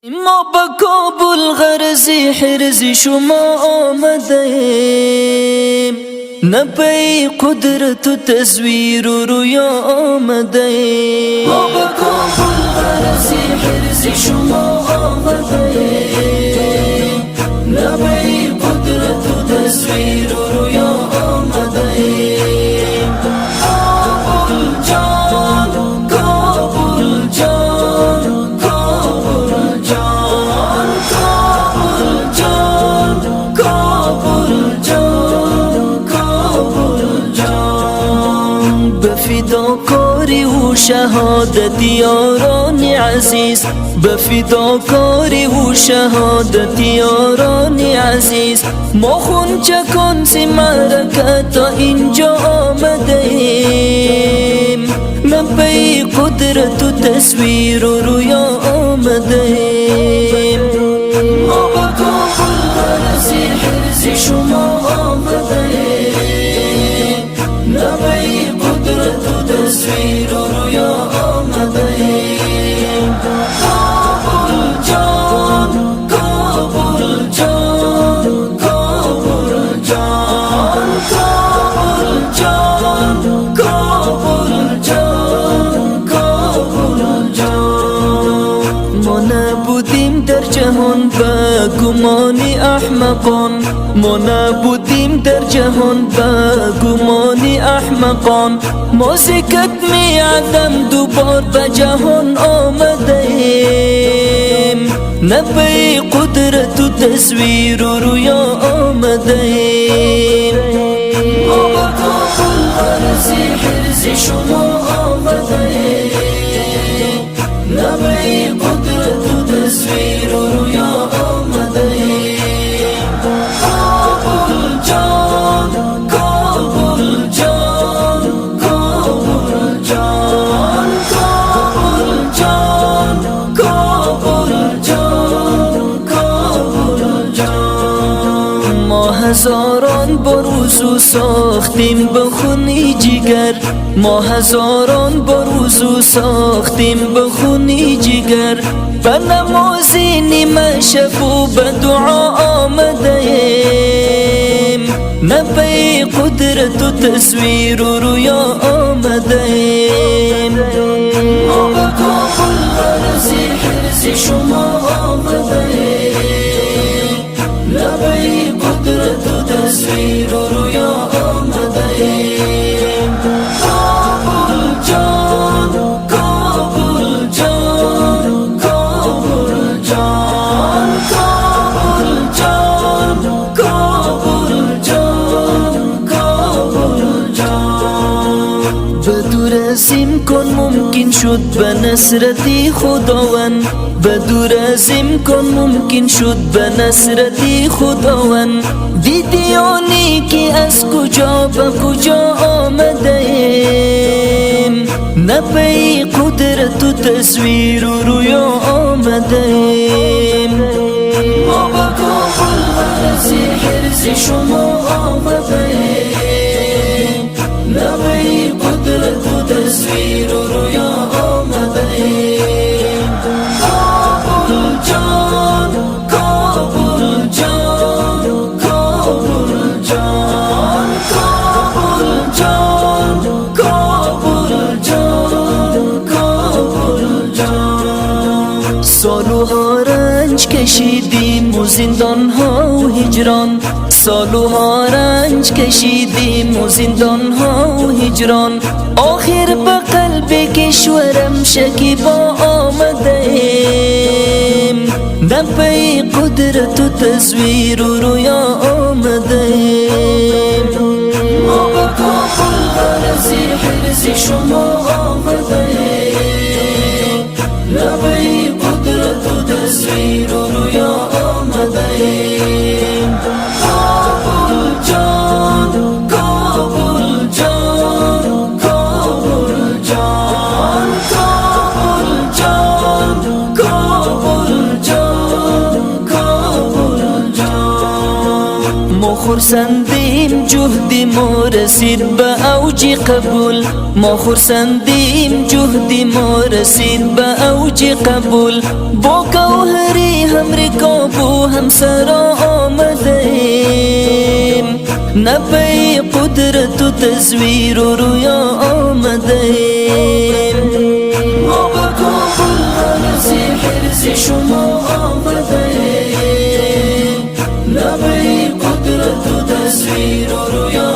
ما با کابل غرزی حرزی شما آمدیم، نه پی قدرت و تصویر و رویا آمدیم. ما با کابل غرزی حرزی شما آمدیم، نه پی قدرت و تصویر و رویا آمدیم. بفداکاری و شهادت یاران عزیز، بفداکاری و شهادت یاران عزیز، ما خون چکان سی معرکه تا اینجا آمدیم، نه پی قدرت و تصویر و رویا آمدیم. ما با کابل غرزی حرزی شما آمدیم، نه پی قدرت و تصویر و رویا آمدیم. کابل جان، کابل جان، کابل جان، کابل جان، کابل جان، کابل جان. ما نبودیم در جهان به گمان احمقان، ما نبودیم در جهان به گمان احمقان، ما زکت می عدم دوبار به جهان آمدیم، نه پی قدرت و تصویر و رویا آمدیم. ما با کابل غرزی حرزی شما آمدیم، نه پی قدرت و تصویر و رویا آمدیم. هزاران بار وضو ساختیم به خونی جگر، ما هزاران بار وضو ساختیم به خونی جگر، به نمازی نیمه شب و به دعا آمدیم، نه پی قدرت و تصویر و رویا آمدیم. ما با کابل غرزی حرزی شما آمدیم، نه پی قدرت و تصویر و رویا آمدیم. کابل جان، کابل جان، کابل جان، کابل جان، کابل جان، کابل جان. به دور از امکان ممکن شد به نصرتی خداوند، به دور از امکان ممکن شد به نصرتی خداوند، دیدیانی که از کجا به کجا آمدیم، نه پی قدرت و تصویر و رویا آمدیم. ما با کابل غرزی حرزی شما آمدیم، نه پی قدرت و تصویر و رویا آمدیم. سالوها رنج کشیدیم و زندان ها و هجران، سالوها رنج کشیدیم و زندان ها و هجران، آخر به قلب کشورم شکیبا آمدیم، نه پی قدرت و تصویر و رویا آمدیم. ما با کابل غرزی حرزی شما آمدیم، نه پی قدرت و تصویر و رویا آمدیم. کابل جان، کابل جان، کابل جان، کابل جان، کابل جان، کابل جان. ما خرسندیم جهدی ما رسید به اوج قبول، ما خرسندیم جهدی ما رسید به اوج قبول. با گوهری هم رکاب و هم سرا آمدیم، نبی قدرت و تصویر و رویا آمدیم. ما با کابل حرز حرز شما آمدیم، نبی قدرت و تصویر و رویا